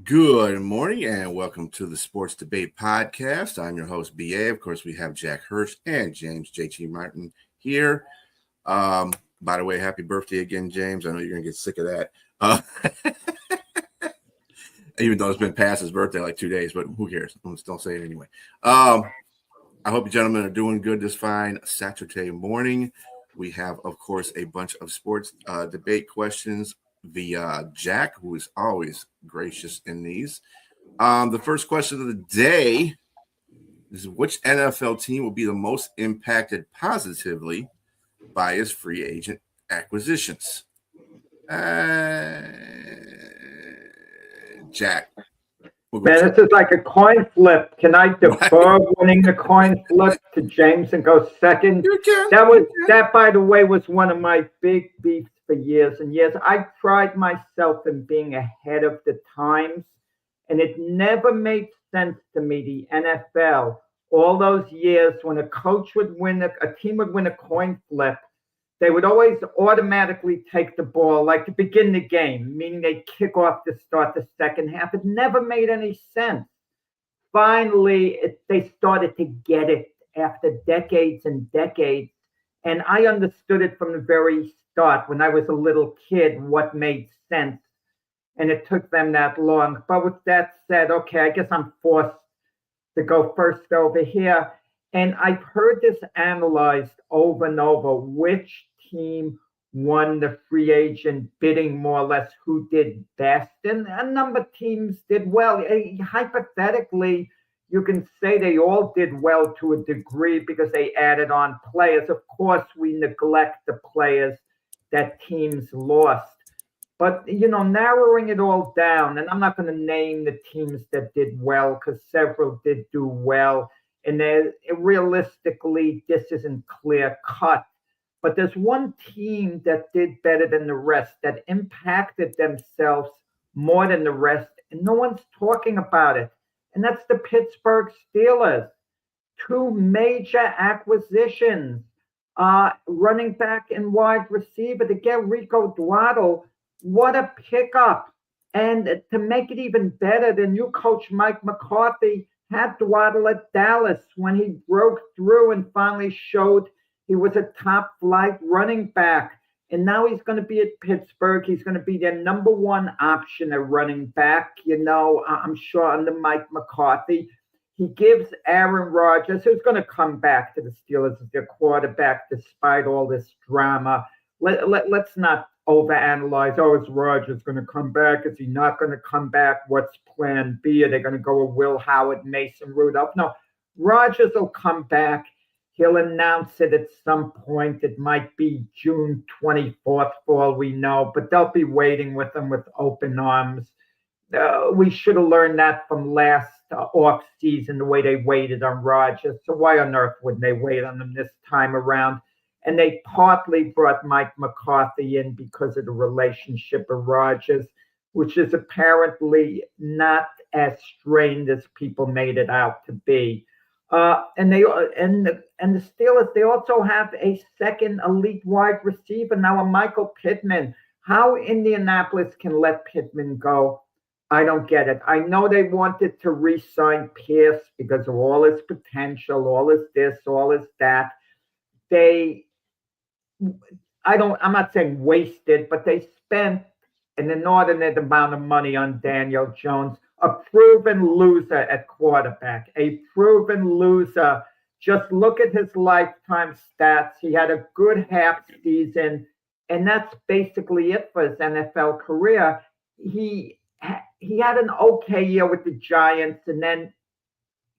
Good morning and welcome to the Sports Debate Podcast. I'm your host, BA. Of course, we have Jack Hirsch and James JT Martin here. By the way, happy birthday again, James. I know you're going to get sick of that. Even though it's been past his birthday like 2 days, but who cares? Don't say it anyway. I hope you gentlemen are doing good this fine Saturday morning. We have, of course, a bunch of sports debate questions via Jack, who is always gracious in these. The first question of the day is, which NFL team will be the most impacted positively by its free agent acquisitions? Jack. Man, this is like a coin flip. Can I defer winning the coin flip to James and go second? You can. That, by the way, was one of my big beefs for years and years. I pride myself in being ahead of the times, and it never made sense to me, the NFL, all those years when a coach would win, a team would win a coin flip, they would always automatically take the ball, like to begin the game, meaning they kick off to start the second half. It never made any sense. Finally, they started to get it after decades and decades. And I understood it from the very start when I was a little kid, what made sense. And it took them that long. But with that said, okay, I guess I'm forced to go first over here. And I've heard this analyzed over and over, which team won the free agent bidding, more or less, who did best. And a number of teams did well. Hypothetically, you can say they all did well to a degree because they added on players. Of course, we neglect the players that teams lost. But, narrowing it all down, and I'm not going to name the teams that did well because several did do well. And realistically, this isn't clear cut. But there's one team that did better than the rest, that impacted themselves more than the rest, and no one's talking about it. And that's the Pittsburgh Steelers. Two major acquisitions, running back and wide receiver to get Rico Dowdle. What a pickup. And to make it even better, the new coach, Mike McCarthy, had Dowdle at Dallas when he broke through and finally showed he was a top-flight running back. And now he's going to be at Pittsburgh. He's going to be their number one option at running back, I'm sure, under Mike McCarthy. He gives Aaron Rodgers, who's going to come back to the Steelers as their quarterback despite all this drama. Let's not overanalyze. Oh, is Rodgers going to come back? Is he not going to come back? What's plan B? Are they going to go with Will Howard, Mason Rudolph? No, Rodgers will come back. He'll announce it at some point. It might be June 24th for all we know, but they'll be waiting with him with open arms. We should have learned that from last off season, the way they waited on Rodgers. So why on earth wouldn't they wait on him this time around? And they partly brought Mike McCarthy in because of the relationship of Rodgers, which is apparently not as strained as people made it out to be. And the Steelers, they also have a second elite wide receiver now, a Michael Pittman. How Indianapolis can let Pittman go, I don't get it. I know they wanted to re-sign Pierce because of all his potential, all his this, all his that. I'm not saying wasted, but they spent an inordinate amount of money on Daniel Jones, a proven loser at quarterback, a proven loser. Just look at his lifetime stats. He had a good half season, and that's basically it for his NFL career. He had an okay year with the Giants, and then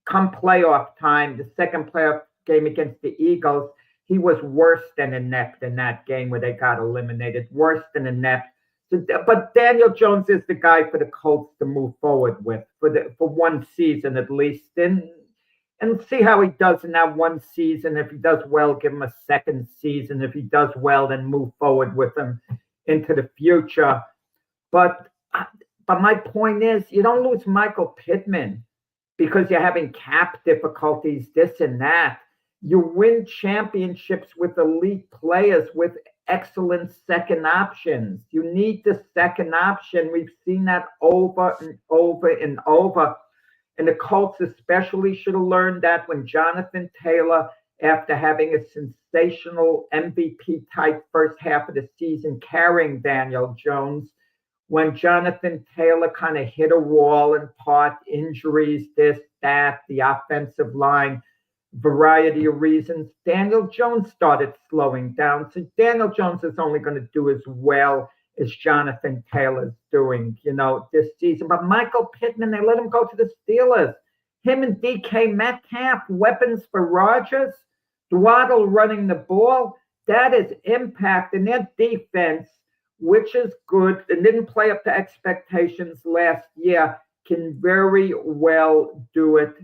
come playoff time, the second playoff game against the Eagles, he was worse than inept in that game where they got eliminated, worse than inept. But Daniel Jones is the guy for the Colts to move forward with for one season at least, and see how he does in that one season. If he does well, give him a second season. If he does well, then move forward with him into the future. But my point is, you don't lose Michael Pittman because you're having cap difficulties, this and that. You win championships with elite players, with excellent second options. You need the second option. We've seen that over and over and over. And the Colts especially should have learned that when Jonathan Taylor, after having a sensational MVP type first half of the season carrying Daniel Jones, when Jonathan Taylor kind of hit a wall in part, injuries, this, that, the offensive line, variety of reasons, Daniel Jones started slowing down. So Daniel Jones is only going to do as well as Jonathan Taylor's doing, this season. But Michael Pittman, they let him go to the Steelers. Him and DK Metcalf, weapons for Rodgers. Dwaddle running the ball. That is impact. And their defense, which is good and didn't play up to expectations last year, can very well do it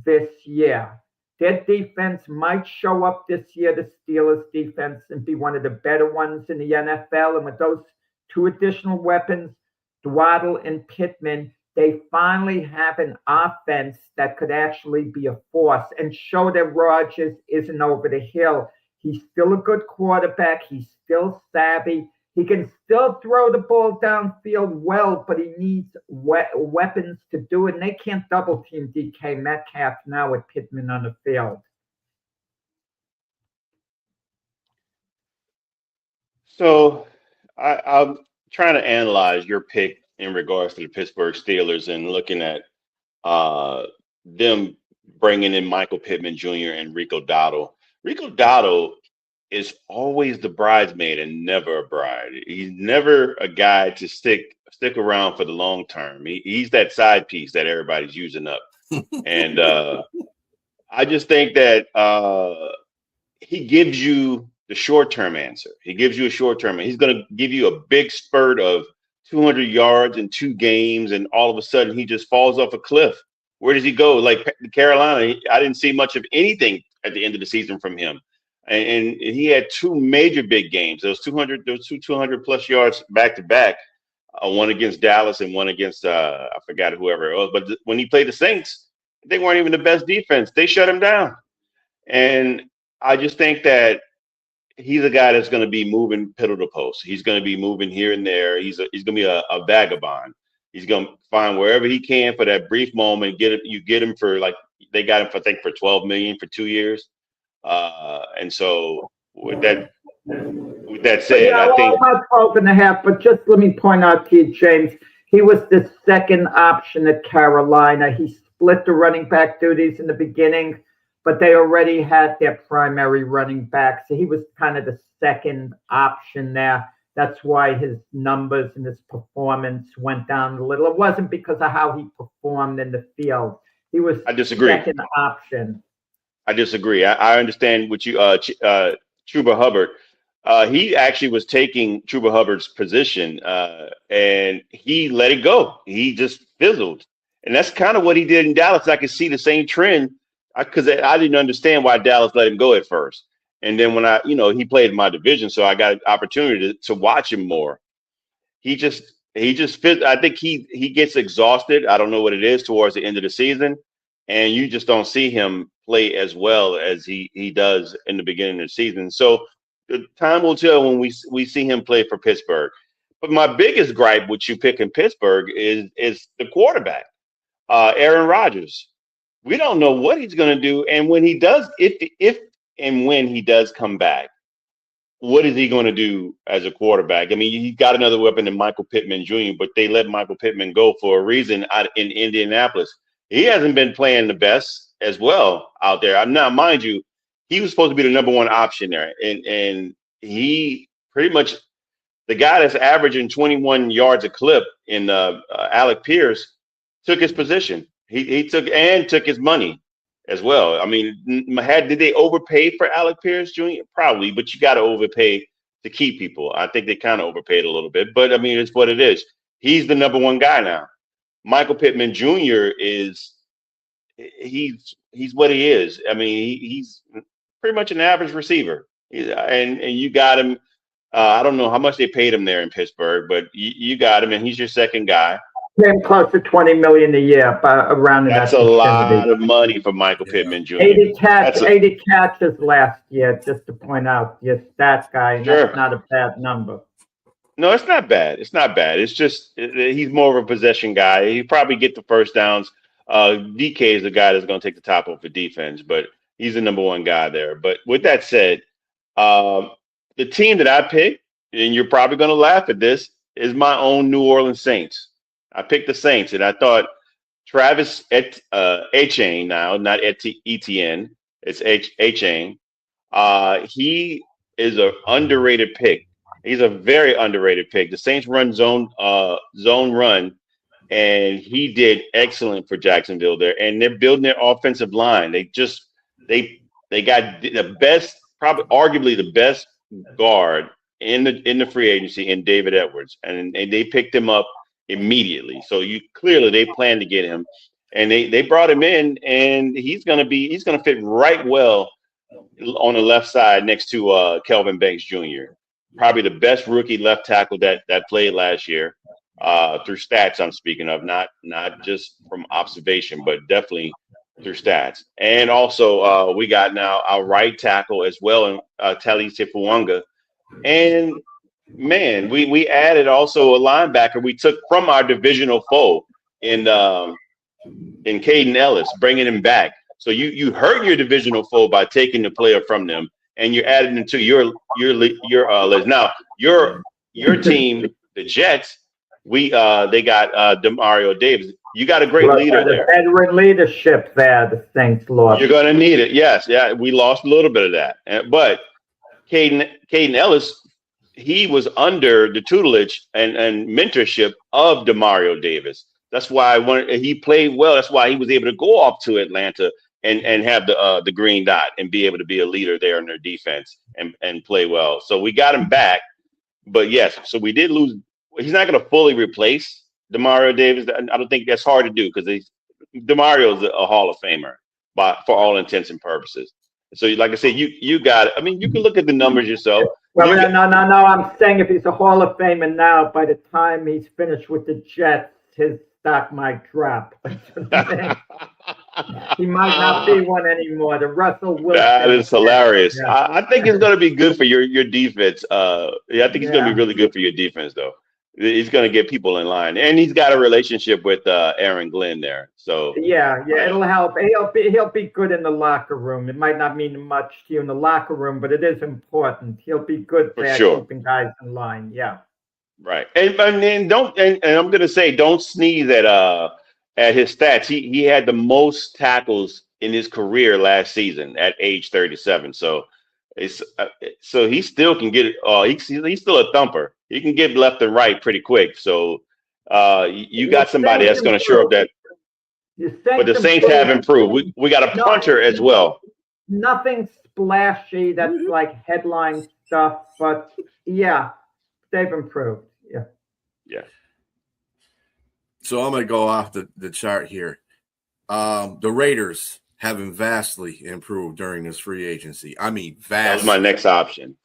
this year. Their defense might show up this year, the Steelers defense, and be one of the better ones in the NFL. And with those two additional weapons, Dwaddle and Pittman, they finally have an offense that could actually be a force and show that Rodgers isn't over the hill. He's still a good quarterback. He's still savvy. He can still throw the ball downfield well, but he needs weapons to do it. And they can't double team DK Metcalf now with Pittman on the field. So I'm trying to analyze your pick in regards to the Pittsburgh Steelers and looking at them bringing in Michael Pittman Jr. and Rico Dowdle. Rico Dowdle is always the bridesmaid and never a bride. He's never a guy to stick around for the long term. He's that side piece that everybody's using up. And I just think that he gives you the short-term answer. He gives you a short-term. He's going to give you a big spurt of 200 yards in 2 games, and all of a sudden he just falls off a cliff. Where does he go? Like Carolina, I didn't see much of anything at the end of the season from him. And he had 2 major big games. Those 200 plus yards back to back, one against Dallas and one against I forgot whoever it was. But when he played the Saints, they weren't even the best defense. They shut him down. And I just think that he's a guy that's going to be moving pillar to post. He's going to be moving here and there. He's going to be a vagabond. He's going to find wherever he can for that brief moment. You get him for, like, they got him for, I think, for $12 million for 2 years. And so with that said, yeah, I think about 12 and a half, but just let me point out to you, James, he was the second option at Carolina. He split the running back duties in the beginning, but they already had their primary running back. So he was kind of the second option there. That's why his numbers and his performance went down a little. It wasn't because of how he performed in the field. He was I disagree. Second option. I disagree. I understand what you Chuba Hubbard. He actually was taking Chuba Hubbard's position, and he let it go. He just fizzled, and that's kind of what he did in Dallas. I could see the same trend because I didn't understand why Dallas let him go at first. And then when he played in my division, so I got an opportunity to watch him more. He just I think he gets exhausted. I don't know what it is towards the end of the season, and you just don't see him play as well as he does in the beginning of the season. So the time will tell when we see him play for Pittsburgh. But my biggest gripe with you picking Pittsburgh is the quarterback, Aaron Rodgers. We don't know what he's going to do, and when he does, if and when he does come back, what is he going to do as a quarterback? I mean, he's got another weapon in Michael Pittman Jr., but they let Michael Pittman go for a reason out in Indianapolis. He hasn't been playing the best as well out there. Now, mind you, he was supposed to be the number 1 option there, and he pretty much the guy that's averaging 21 yards a clip in Alec Pierce took his position. He took his money as well. I mean, did they overpay for Alec Pierce Jr.? Probably, but you got to overpay to keep people. I think they kind of overpaid a little bit, but I mean, it's what it is. He's the number 1 guy now. Michael Pittman Jr. he's what he is. I mean, he's pretty much an average receiver. And you got him. I don't know how much they paid him there in Pittsburgh, but you got him, and he's your second guy. Came close to 20 million a year, but around in That's that a lot vicinity. of money for Michael Pittman Jr. 80 That's 80 catches last year, just to point out. Your stat guy, and Sure. that's not a bad number. No, it's not bad. It's not bad. It's just he's more of a possession guy. He probably get the first downs. DK is the guy that's going to take the top off the defense, but he's the number one guy there. But with that said, the team that I picked, and you're probably going to laugh at this, is my own New Orleans Saints. I picked the Saints, and I thought Travis Etienne, now not Etienne, it's Etienne. He is an underrated pick. He's a very underrated pick. The Saints run zone run, and he did excellent for Jacksonville there. And they're building their offensive line. They got the best, probably arguably the best guard in the free agency in David Edwards, and they picked him up immediately. So they plan to get him, and they brought him in, and he's gonna fit right well on the left side next to Kelvin Banks Jr. Probably the best rookie left tackle that played last year, through stats I'm speaking of, not just from observation, but definitely through stats. And also we got now our right tackle as well, in Talise Fuanga. And man, we added also a linebacker we took from our divisional foe in Caden Ellis, bringing him back. So you hurt your divisional foe by taking the player from them, and you're adding into your list. Now your team, the Jets, they got Demario Davis. You got a great leader there. Veteran leadership there, the Saints lost. You're going to need it. Yes, yeah, we lost a little bit of that, but Caden Ellis, he was under the tutelage and mentorship of Demario Davis. That's why he played well. That's why he was able to go off to Atlanta and have the green dot and be able to be a leader there in their defense and play well. So we got him back. But yes, so we did lose. He's not going to fully replace Demario Davis. I don't think that's hard to do because Demario is a Hall of Famer for all intents and purposes. So like I said, you got it. I mean, you can look at the numbers yourself. Well, no. I'm saying if he's a Hall of Famer now, by the time he's finished with the Jets, his stock might drop. He might not be one anymore. The Russell Wilson. That is hilarious. Yeah. I think it's going to be good for your defense. I think it's going to be really good for your defense, though. He's going to get people in line, and he's got a relationship with Aaron Glenn there. So yeah, it'll help. He'll be good in the locker room. It might not mean much to you in the locker room, but it is important. He'll be good for there, sure. keeping guys in line. Yeah, right. And I'm going to say, don't sneeze at his stats. He had the most tackles in his career last season at age 37. So so he still can get it. He's still a thumper. He can get left and right pretty quick. So you got somebody that's going to shore up that. But the Saints have improved. We got a punter as well. Nothing splashy. That's like headline stuff. But yeah, they've improved. Yeah. Yeah. So I'm going to go off the chart here. The Raiders having vastly improved during this free agency. I mean, vastly. That was my next option.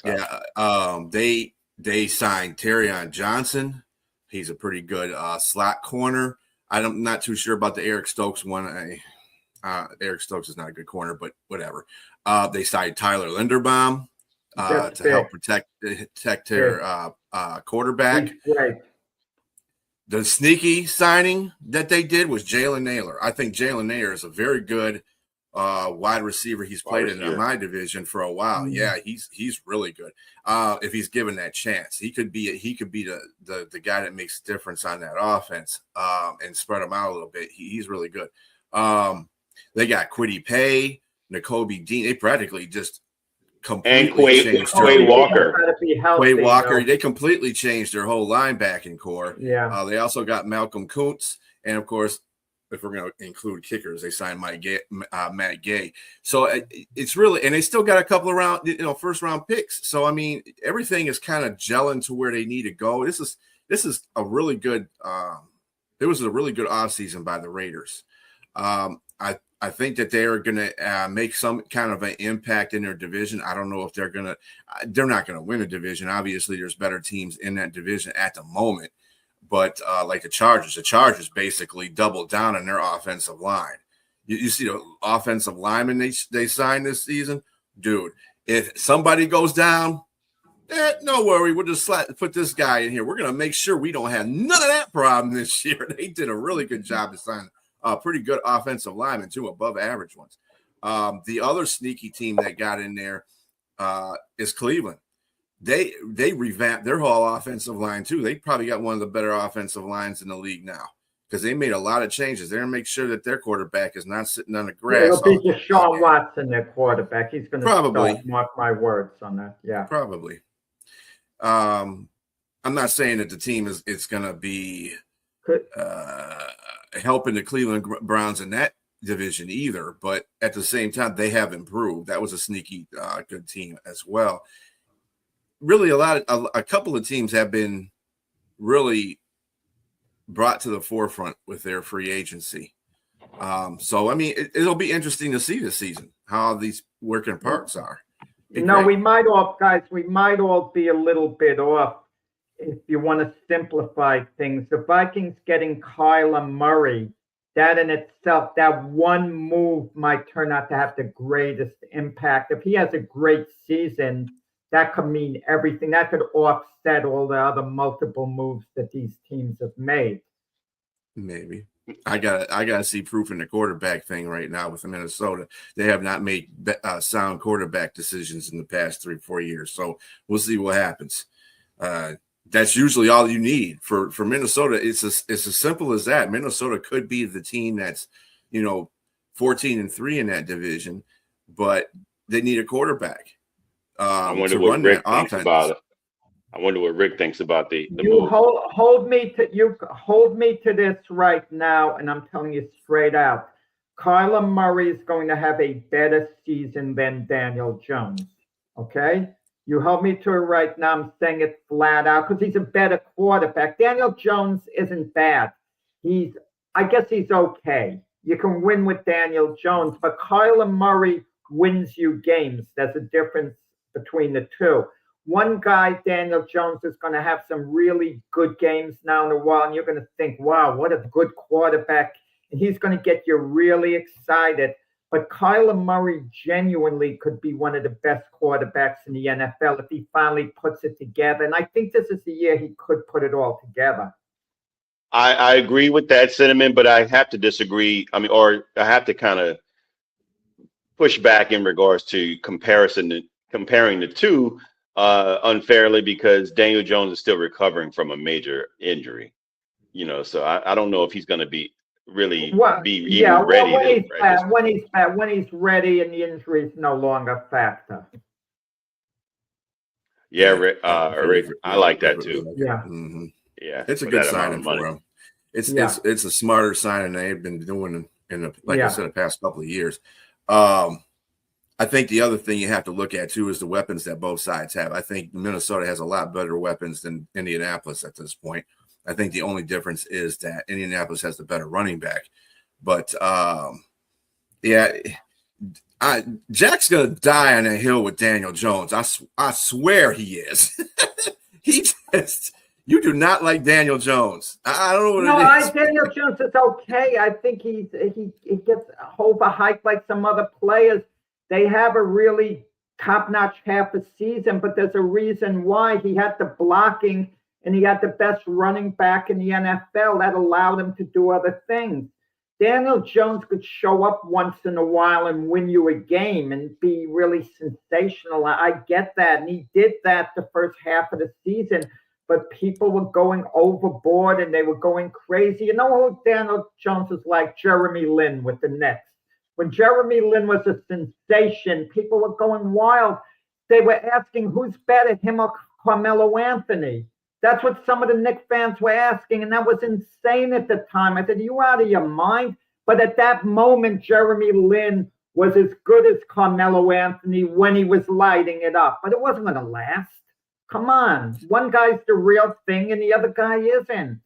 Yeah. They signed Terrion Johnson. He's a pretty good slot corner. I'm not too sure about the Eric Stokes one. Eric Stokes is not a good corner, but whatever. They signed Tyler Linderbaum to help protect their quarterback. Right. The sneaky signing that they did was Jalen Naylor. I think Jalen Naylor is a very good wide receiver. He's played in my division for a while. Mm-hmm. Yeah, he's really good. If he's given that chance, he could be the guy that makes a difference on that offense and spread them out a little bit. He's really good. They got Kwity Paye, Nakobe Dean. They practically just completely changed Quay Walker. Quay Walker. They completely changed their whole linebacking core. Yeah. They also got Malcolm Kuntz, and of course, if we're going to include kickers, they signed Matt Gay. So it's really, and they still got a couple of first round picks. So I mean, everything is kind of gelling to where they need to go. This is a really good. It was a really good offseason by the Raiders. I think that they are going to make some kind of an impact in their division. I don't know if they're not going to win a division. Obviously, there's better teams in that division at the moment. But like the Chargers basically doubled down on their offensive line. You see the offensive lineman they signed this season, dude. If somebody goes down, no worry, we'll just put this guy in here. We're gonna make sure we don't have none of that problem this year. They did a really good job to sign pretty good offensive linemen too, above average ones. The other sneaky team that got in there is Cleveland. They revamped their whole offensive line too. They probably got one of the better offensive lines in the league now because they made a lot of changes. They're gonna make sure that their quarterback is not sitting on the grass. It'll be Deshaun Watson, their quarterback. He's going to probably mark my words on that. Yeah, probably. I'm not saying that the team is going to be helping the Cleveland Browns in that division either, but at the same time, they have improved. That was a sneaky good team as well. Really, a couple of teams have been really brought to the forefront with their free agency. So, I mean, it'll be interesting to see this season how these working parts are. we might all be a little bit off if you want to simplify things. The Vikings getting Kyler Murray, that in itself, that one move might turn out to have the greatest impact. If he has a great season, that could mean everything. That could offset all the other multiple moves that these teams have made. Maybe. I gotta see proof in the quarterback thing right now with Minnesota. They have not made sound quarterback decisions in the past 3-4 years. So we'll see what happens. That's usually all you need for Minnesota. It's as simple as that. Minnesota could be the team that's 14-3 in that division, but they need a quarterback. I wonder what Rick thinks about it. I wonder what Rick thinks about the move. Hold me to this right now, and I'm telling you straight out, Kyler Murray is going to have a better season than Daniel Jones. Okay, you hold me to it right now. I'm saying it flat out because he's a better quarterback. Daniel Jones isn't bad. I guess he's okay. You can win with Daniel Jones, but Kyler Murray wins you games. There's a difference between the two. One guy, Daniel Jones, is going to have some really good games now in a while, and you're going to think, wow, what a good quarterback. And he's going to get you really excited. But Kyler Murray genuinely could be one of the best quarterbacks in the NFL if he finally puts it together. And I think this is the year he could put it all together. I agree with that sentiment, but I have to disagree. I have to kind of push back in regards to comparing the two unfairly, because Daniel Jones is still recovering from a major injury. So I don't know if he's going to be ready. When he's ready and the injury is no longer a factor. Yeah, Rick, I like that too. Yeah. Mm-hmm. Yeah, it's a good signing for him. It's a smarter signing they've been doing I said, the past couple of years. I think the other thing you have to look at too is the weapons that both sides have. I think Minnesota has a lot better weapons than Indianapolis at this point. I think the only difference is that Indianapolis has the better running back. But Jack's gonna die on a hill with Daniel Jones. I swear he is. You do not like Daniel Jones. I don't know what it is. Daniel Jones is okay. I think he gets overhyped like some other players. They have a really top-notch half a season, but there's a reason why. He had the blocking and he had the best running back in the NFL. That allowed him to do other things. Daniel Jones could show up once in a while and win you a game and be really sensational. I get that. And he did that the first half of the season, but people were going overboard and they were going crazy. You know who Daniel Jones is like? Jeremy Lin with the Nets. When Jeremy Lin was a sensation, people were going wild. They were asking who's better, him or Carmelo Anthony. That's what some of the Knicks fans were asking, and that was insane at the time. I said, are you out of your mind? But at that moment, Jeremy Lin was as good as Carmelo Anthony when he was lighting it up. But it wasn't going to last. Come on. One guy's the real thing, and the other guy isn't.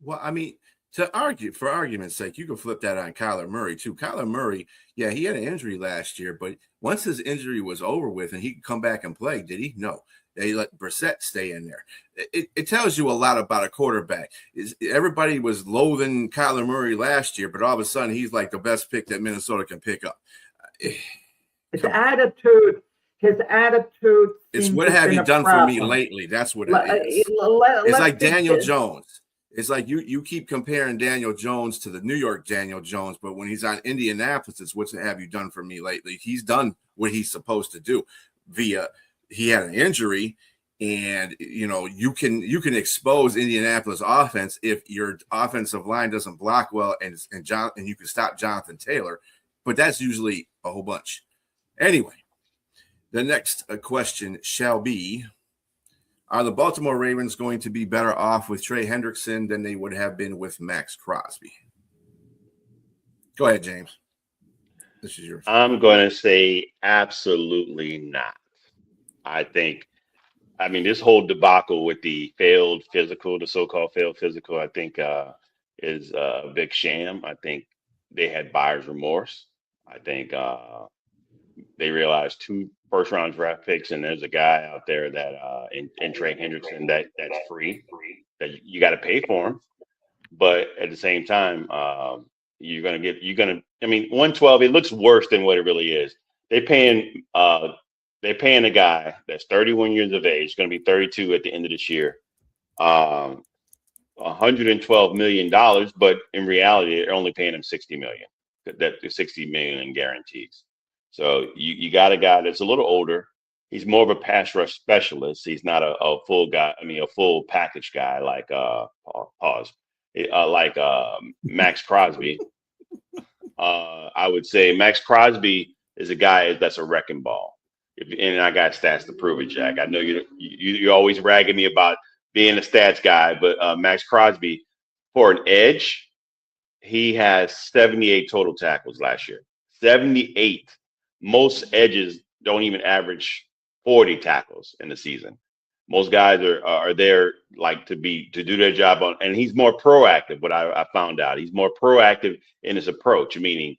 Well, I mean, for argument's sake, you can flip that on Kyler Murray too. Kyler Murray, yeah, he had an injury last year, but once his injury was over with and he could come back and play, did he? No. They let Brissett stay in there. It tells you a lot about a quarterback. Everybody was loathing Kyler Murray last year, but all of a sudden he's like the best pick that Minnesota can pick up. His attitude. It's what have you done for me lately? That's what it is. It's like Daniel Jones. It's like you keep comparing Daniel Jones to the New York Daniel Jones, but when he's on Indianapolis, it's what have you done for me lately? He's done what he's supposed to do. He had an injury, and you can expose Indianapolis offense if your offensive line doesn't block well, and you can stop Jonathan Taylor, but that's usually a whole bunch. Anyway, the next question shall be: are the Baltimore Ravens going to be better off with Trey Hendrickson than they would have been with Max Crosby? Go ahead, James. This is yours. I'm going to say absolutely not. This whole debacle with the so-called failed physical, I think is a big sham. I think they had buyer's remorse. I think they realized 2 first-round draft picks, and there's a guy out there that in Trey Hendrickson that's free, that you got to pay for him. But at the same time, 112. It looks worse than what it really is. They're paying a guy that's 31 years of age, going to be 32 at the end of this year, $112 million, but in reality, they're only paying him $60 million. That's $60 million in guarantees. So you got a guy that's a little older. He's more of a pass rush specialist. He's not a full guy. A full package guy like Max Crosby. I would say Max Crosby is a guy that's a wrecking ball. And I got stats to prove it, Jack. I know you're always ragging me about being a stats guy, but Max Crosby, for an edge, he has 78 total tackles last year. 78. Most edges don't even average 40 tackles in the season. Most guys are there to do their job and he's more proactive. What I found out, he's more proactive in his approach, meaning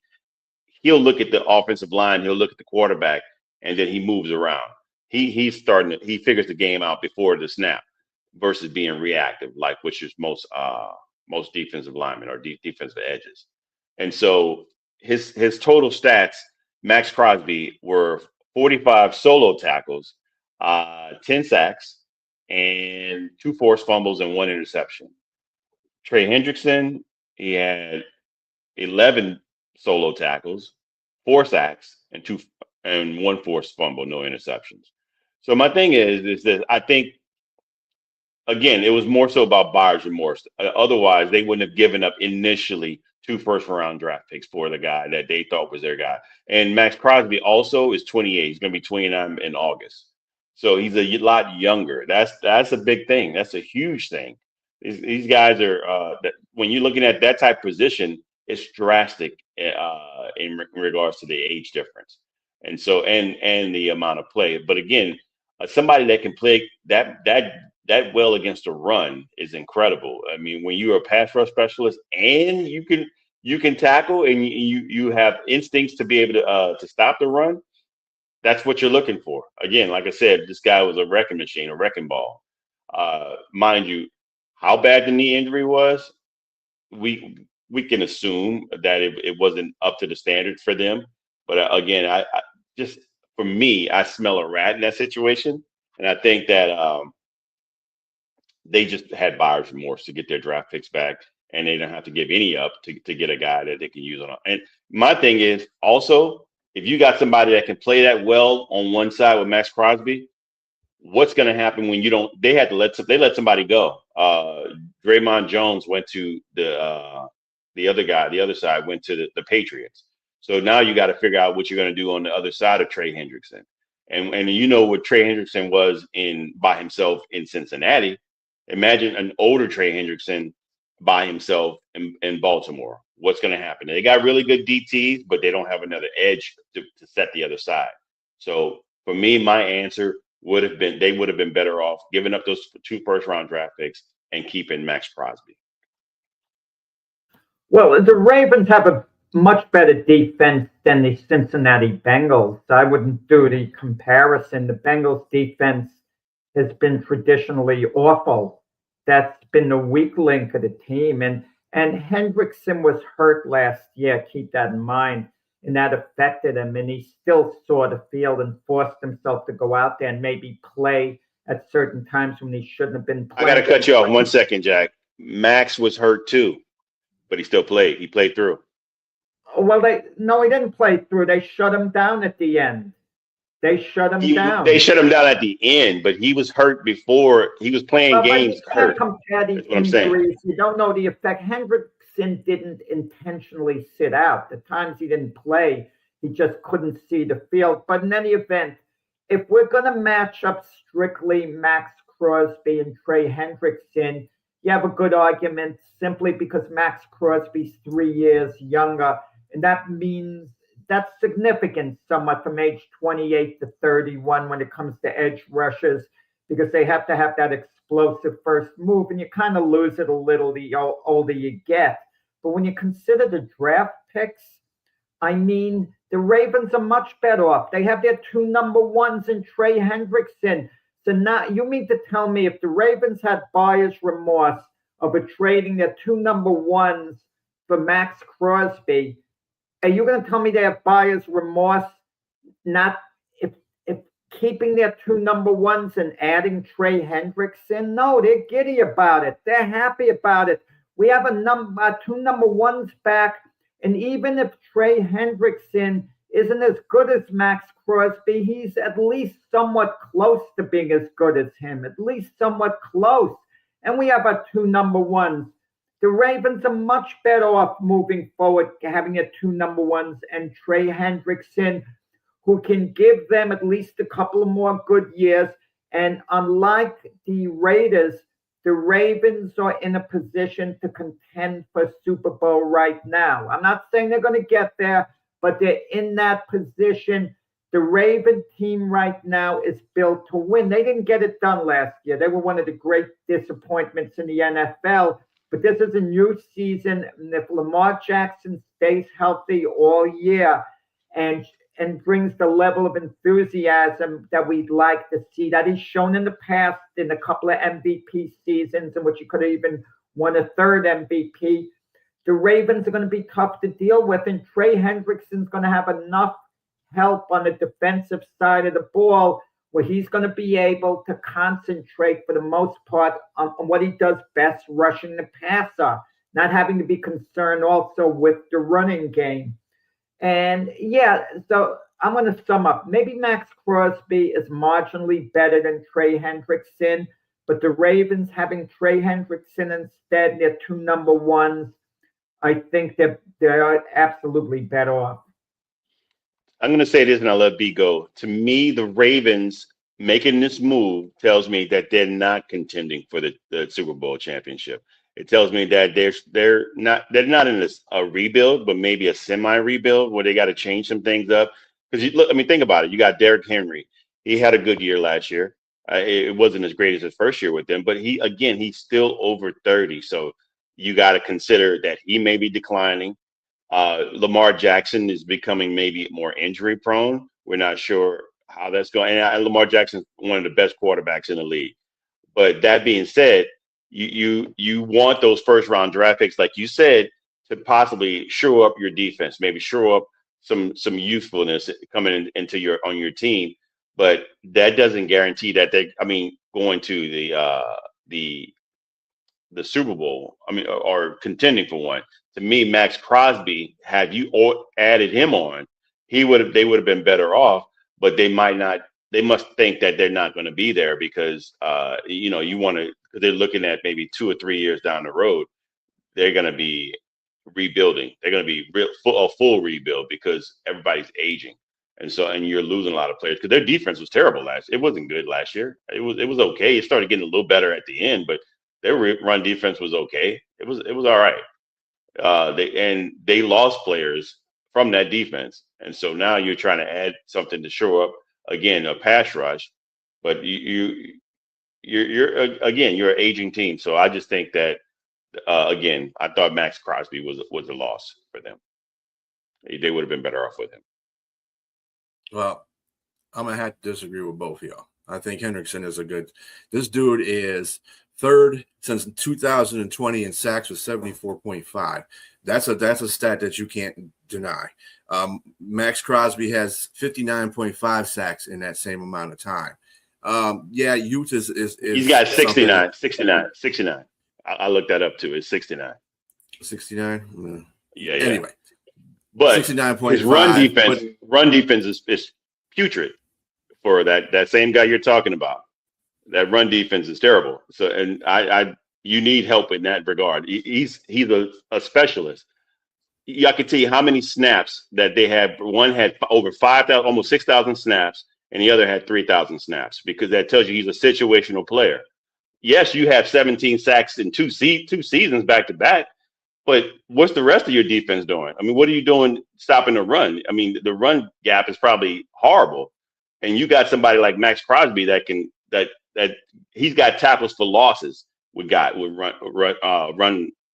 he'll look at the offensive line, he'll look at the quarterback, and then he moves around. He figures the game out before the snap versus being reactive, which is most defensive linemen or defensive edges. And so his total stats, Max Crosby, were 45 solo tackles, 10 sacks, and 2 forced fumbles and 1 interception. Trey Hendrickson, he had 11 solo tackles, 4 sacks, and 1 forced fumble, no interceptions. So my thing is that I think, again, it was more so about buyer's remorse. Otherwise, they wouldn't have given up initially 2 first-round draft picks for the guy that they thought was their guy. And Max Crosby also is 28. He's going to be 29 in August. So he's a lot younger. That's a big thing. That's a huge thing. These guys are when you're looking at that type of position, it's drastic in regards to the age difference, and so and the amount of play. But again, somebody that can play that well against a run is incredible. When you're a pass rush specialist and you can tackle and you have instincts to be able to stop the run, that's what you're looking for. Again, like I said, this guy was a wrecking machine, a wrecking ball. Mind you, how bad the knee injury was, we can assume that it wasn't up to the standard for them. But again, I for me, I smell a rat in that situation, and I think that they just had buyer's remorse to get their draft picks back, and they don't have to give any up to get a guy that they can use on. And my thing is also, if you got somebody that can play that well on one side with Max Crosby, what's going to happen when you don't? They let somebody go. Draymond Jones went to the other side went to the Patriots. So now you got to figure out what you're going to do on the other side of Trey Hendrickson. And you know what Trey Hendrickson was by himself in Cincinnati. Imagine an older Trey Hendrickson by himself in Baltimore. What's going to happen? They got really good DTs, but they don't have another edge to set the other side. So for me, my answer would have been they would have been better off giving up those 2 first-round draft picks and keeping Max Crosby. Well, the Ravens have a much better defense than the Cincinnati Bengals. I wouldn't do the comparison. The Bengals defense has been traditionally awful. That's been the weak link of the team. And Hendrickson was hurt last year. Keep that in mind. And that affected him. And he still saw the field and forced himself to go out there and maybe play at certain times when he shouldn't have been I playing. got to cut you off 1 second, Jack. Max was hurt too, but he still played. He played through. Well, he didn't play through. They shut him down at the end. They shut him down. They shut him down at the end, but he was hurt before. He was playing games you can't hurt. compare the That's what I'm saying. injuries. You don't know the effect. Hendrickson didn't intentionally sit out. The times he didn't play, he just couldn't see the field. But in any event, if we're going to match up strictly Max Crosby and Trey Hendrickson, you have a good argument simply because Max Crosby's 3 years younger. And that means that's significant somewhat from age 28 to 31 when it comes to edge rushers, because they have to have that explosive first move, and you kind of lose it a little the older you get. But when you consider the draft picks, I mean, the Ravens are much better off. They have their 2 number ones in Trey Hendrickson. So now you mean to tell me if the Ravens had buyer's remorse over trading their 2 number ones for Max Crosby, are you going to tell me they have buyer's remorse not if keeping their 2 number ones and adding Trey Hendrickson? No, they're giddy about it. They're happy about it. We have 2 number ones back, and even if Trey Hendrickson isn't as good as Max Crosby, he's at least somewhat close to being as good as him, at least somewhat close. And we have our 2 number ones. The Ravens are much better off moving forward, having their 2 number ones and Trey Hendrickson, who can give them at least a couple of more good years. And unlike the Raiders, the Ravens are in a position to contend for Super Bowl right now. I'm not saying they're going to get there, but they're in that position. The Raven team right now is built to win. They didn't get it done last year. They were one of the great disappointments in the NFL. But this is a new season, and if Lamar Jackson stays healthy all year and brings the level of enthusiasm that we'd like to see, that he's shown in the past in a couple of MVP seasons in which he could have even won a 3rd MVP, the Ravens are going to be tough to deal with, and Trey Hendrickson's going to have enough help on the defensive side of the ball where he's going to be able to concentrate for the most part on what he does best, rushing the passer, not having to be concerned also with the running game. And yeah, so I'm going to sum up. Maybe Max Crosby is marginally better than Trey Hendrickson, but the Ravens having Trey Hendrickson instead, their 2 number ones, I think they're absolutely better off. I'm going to say this and I'll let B go. To me, the Ravens making this move tells me that they're not contending for the Super Bowl championship. It tells me that they're not in a rebuild, but maybe a semi-rebuild where they got to change some things up. Because think about it. You got Derrick Henry. He had a good year last year. It wasn't as great as his first year with them, but he's still over 30. So you got to consider that he may be declining. Lamar Jackson is becoming maybe more injury prone. We're not sure how that's going. And Lamar Jackson's one of the best quarterbacks in the league. But that being said, you want those 1st round draft picks, like you said, to possibly shore up your defense, maybe shore up some youthfulness coming into your team. But that doesn't guarantee that going to the Super Bowl, or contending for one. To me, Max Crosby, had you added him on, they would have been better off, but they might not. They must think that they're not going to be there because you want to. They're looking at maybe 2 or 3 years down the road. They're going to be rebuilding. They're going to be a full rebuild because everybody's aging, and you're losing a lot of players because their defense was terrible last. It wasn't good last year. It was okay. It started getting a little better at the end, but their run defense was okay. It was all right. They lost players from that defense, and so now you're trying to add something to show up again, a pass rush, but you're an aging team. So I just think that again, I thought Max Crosby was a loss for them. They would have been better off with him. Well, I'm gonna have to disagree with both of y'all. I think Hendrickson is this dude is third since 2020 in sacks with 74.5. That's a stat that you can't deny. Max Crosby has 59.5 sacks in that same amount of time. Youth is he's got 69. I looked that up too. It's 69. 69. Yeah. Anyway, but 69.5. His run defense is putrid for that same guy you're talking about. That run defense is terrible. So, and you need help in that regard. He's a specialist. I can tell you how many snaps that they had. One had over 5,000, almost 6,000 snaps, and the other had 3,000 snaps, because that tells you he's a situational player. Yes, you have 17 sacks in two seasons back to back, but what's the rest of your defense doing? I mean, what are you doing stopping the run? I mean, the run gap is probably horrible, and you got somebody like Max Crosby that he's got tackles for losses with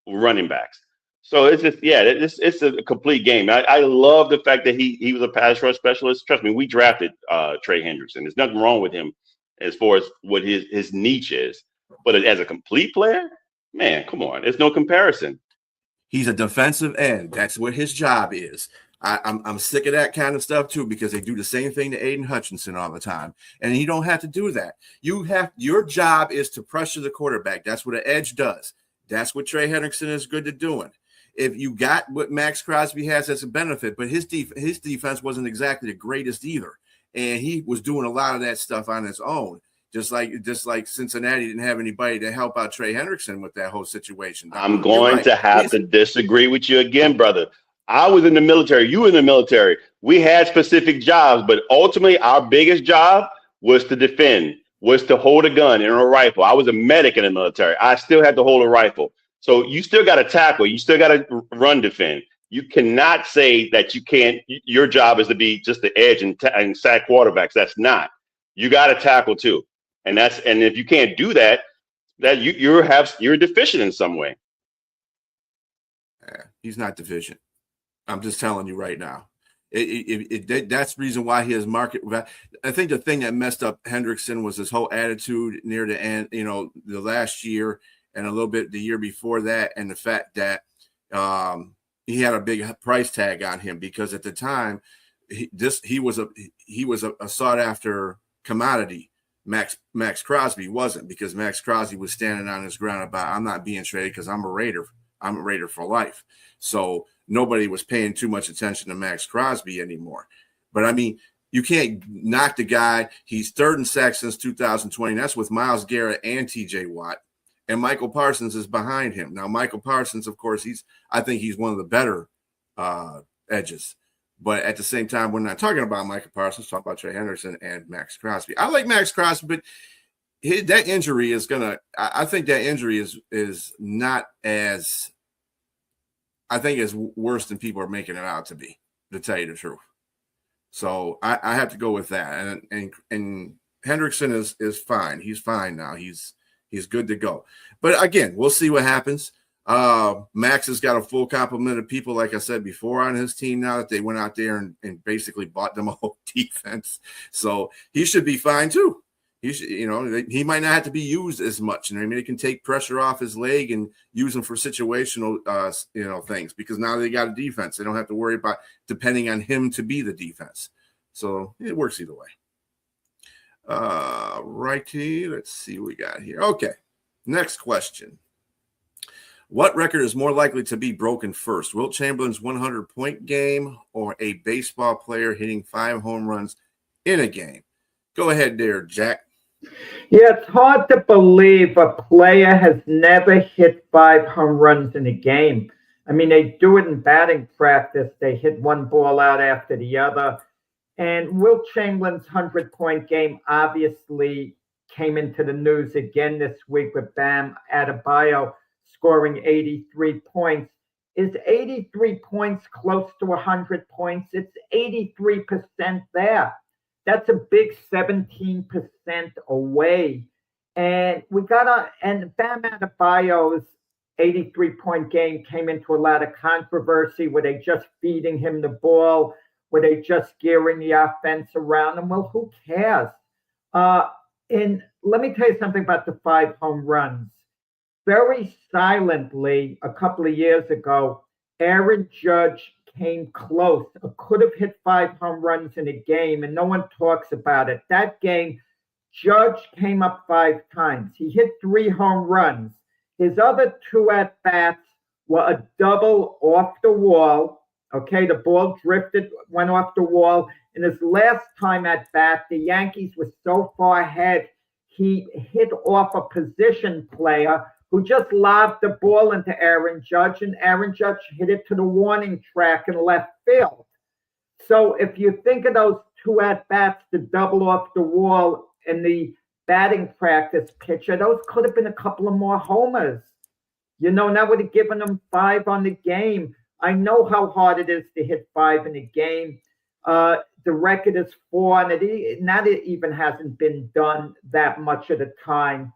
running backs. So it's just, it's a complete game. I love the fact that he was a pass rush specialist. Trust me, we drafted Trey Hendrickson. There's nothing wrong with him as far as what his niche is. But as a complete player, man, come on. There's no comparison. He's a defensive end. That's what his job is. I'm sick of that kind of stuff too, because they do the same thing to Aiden Hutchinson all the time, and you don't have to do that. Your job is to pressure the quarterback. That's what an edge does. That's what Trey Hendrickson is good at doing. If you got what Max Crosby has as a benefit, but his defense wasn't exactly the greatest either, and he was doing a lot of that stuff on his own. Just like Cincinnati didn't have anybody to help out Trey Hendrickson with that whole situation. I'm going to have to disagree with you again, brother. I was in the military. You were in the military. We had specific jobs, but ultimately our biggest job was to defend, was to hold a gun and a rifle. I was a medic in the military. I still had to hold a rifle. So you still got to tackle. You still got to run defend. You cannot say that you can't. Your job is to be just the edge and sack quarterbacks. That's not. You got to tackle too. And if you can't do that, you're deficient in some way. He's not deficient. I'm just telling you right now. That's the reason why he has market. I think the thing that messed up Hendrickson was his whole attitude near the end. The last year and a little bit the year before that, and the fact that he had a big price tag on him, because at the time he was a sought after commodity. Max Crosby wasn't, because Max Crosby was standing on his ground about, I'm not being traded because I'm a Raider. I'm a Raider for life. So nobody was paying too much attention to Max Crosby anymore. But I mean, you can't knock the guy. He's third in sacks since 2020. That's with Myles Garrett and TJ Watt. And Michael Parsons is behind him. Now, Michael Parsons, of course, I think he's one of the better edges. But at the same time, we're not talking about Michael Parsons, talking about Trey Hendrickson and Max Crosby. I like Max Crosby, but that injury is I think that injury is not as, I think it's worse than people are making it out to be, to tell you the truth. So I have to go with that. And Hendrickson is fine. He's fine now. He's good to go. But again, we'll see what happens. Max has got a full complement of people, like I said before, on his team now, that they went out there and basically bought them a whole defense. So he should be fine too. He should, he might not have to be used as much. I mean, they can take pressure off his leg and use him for situational, things, because now they got a defense. They don't have to worry about depending on him to be the defense. So it works either way. Righty. Let's see what we got here. Okay. Next question. What record is more likely to be broken first? Wilt Chamberlain's 100-point game or a baseball player hitting 5 home runs in a game? Go ahead there, Jack. Yeah, it's hard to believe a player has never hit 5 home runs in a game. I mean, they do it in batting practice. They hit one ball out after the other. And Wilt Chamberlain's 100-point game obviously came into the news again this week with Bam Adebayo scoring 83 points. Is 83 points close to 100 points? It's 83% there. That's a big 17% away. And Bam Adebayo's 83-point game came into a lot of controversy. Were they just feeding him the ball? Were they just gearing the offense around him? Well, who cares? And let me tell you something about the 5 home runs. Very silently, a couple of years ago, Aaron Judge came close, could have hit 5 home runs in a game, and no one talks about it. That game, Judge came up 5 times. He hit 3 home runs. His other 2 at-bats were a double off the wall. Okay, the ball drifted, went off the wall. In his last time at bat, the Yankees were so far ahead, he hit off a position player who just lobbed the ball into Aaron Judge, and Aaron Judge hit it to the warning track in left field. So if you think of those 2 at-bats, the double off the wall and the batting practice pitcher, those could have been a couple of more homers. And that would have given them 5 on the game. I know how hard it is to hit 5 in a game. The record is 4, and it even hasn't been done that much at a time.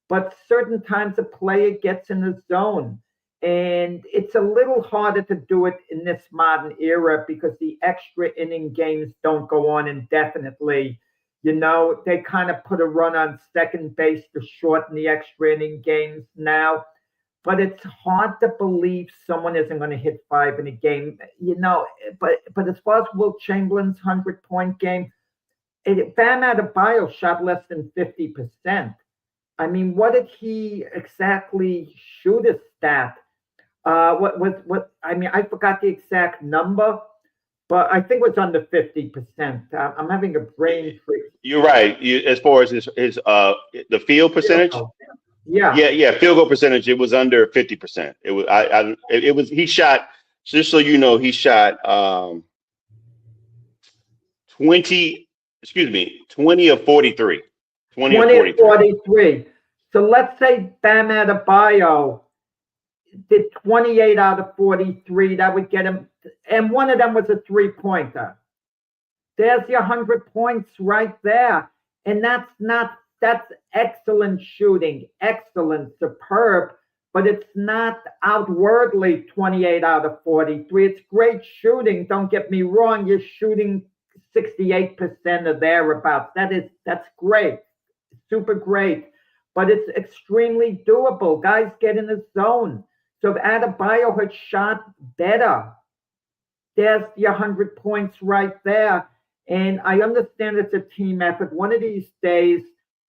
But certain times a player gets in the zone, and it's a little harder to do it in this modern era because the extra inning games don't go on indefinitely. They kind of put a run on second base to shorten the extra inning games now. But it's hard to believe someone isn't going to hit 5 in a game, But as far as Wilt Chamberlain's 100-point game, Bam Adebayo shot less than 50%. I mean, what did he exactly shoot a stat? What? I mean, I forgot the exact number, but I think it was under 50%. I'm having a brain freeze. You're right. As far as his the field percentage. Yeah. Field goal percentage. It was under 50%. It was. It was. He shot. Just so you know, he shot 20 of 43. 20 of 43. So let's say Bam Adebayo did 28 out of 43. That would get him, and one of them was a 3-pointer. There's your 100 points right there. And that's excellent shooting, excellent, superb, but it's not outwardly 28 out of 43. It's great shooting. Don't get me wrong. You're shooting 68% or thereabouts. That's great. Super great, but it's extremely doable. Guys get in the zone. So if Adebayo had shot better, there's your 100 points right there. And I understand it's a team effort. One of these days,